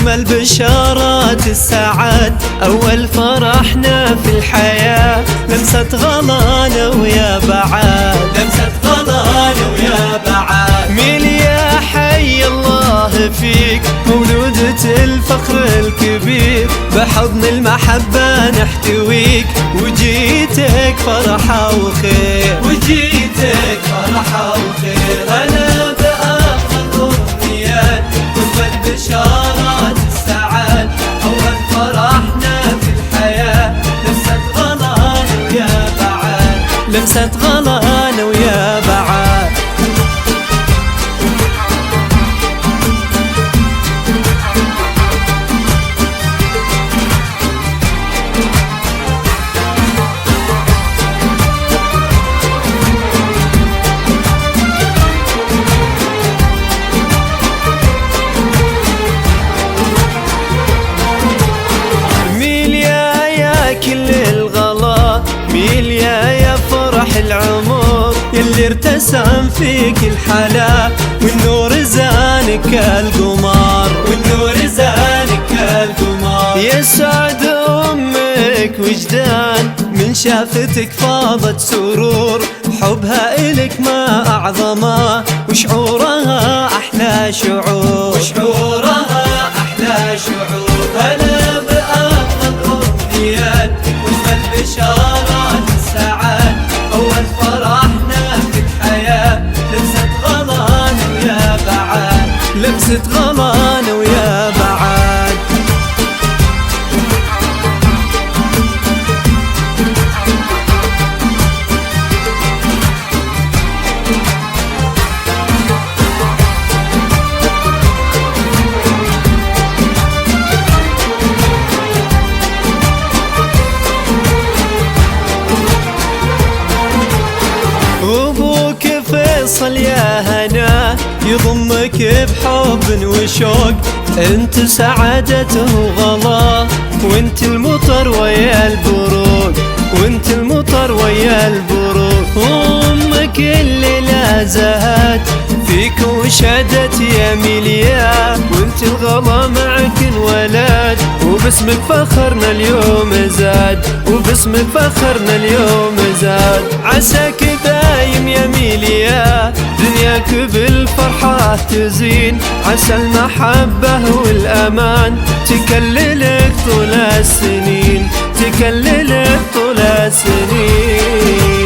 أجمل بشارات السعاد، أول فرحنا في الحياة، لمسة غلانا ويا بعاد، لمسة غلانا ويا بعاد. ميل يا حي الله فيك، مولودة الفخر الكبير، بحضن المحبة نحتويك، وجيتك فرحة وخير، وجيتك فرحة وخير. أنا بأفضل أمنيات أجمل بشارات السعاد، أول فرحنا في الحياة، لمسة غلانا ويا بعاد، لمسة غلانا ويا بعاد. كل الغلا ميل يا فرح العمر، يلي ارتسم فيك الحلا، والنور زانك القمر، والنور زانك القمر. يسعد أمك وجدان من شافتك فاضت سرور، حبها إلك ما أعظمه، وشعورها أحلى شعور، وشعورها أحلى شعور. أنا بأفضل أمنيات أجمل بشارات السعاد، أول فرحنا في الحياة، لمسة غلانا ويا بعاد، لمسة غلانا ويا بعاد. وابوك فيصل يا هنا يضمك بحب وشوق، انت سعادته وغلا، وانت المطر ويا البروق، وانت المطر ويا البروق. امك اللي لا زهد فيك وشدت يا ميليا، وانت الغلا معك انولد، وباسمك فخرنا اليوم زاد، وباسمك فخرنا اليوم زاد. عساك دايم يا ميليا دنياك بالفرحة تزين، عسى المحبة والأمان تكللك طول السنين، تكللك طول السنين.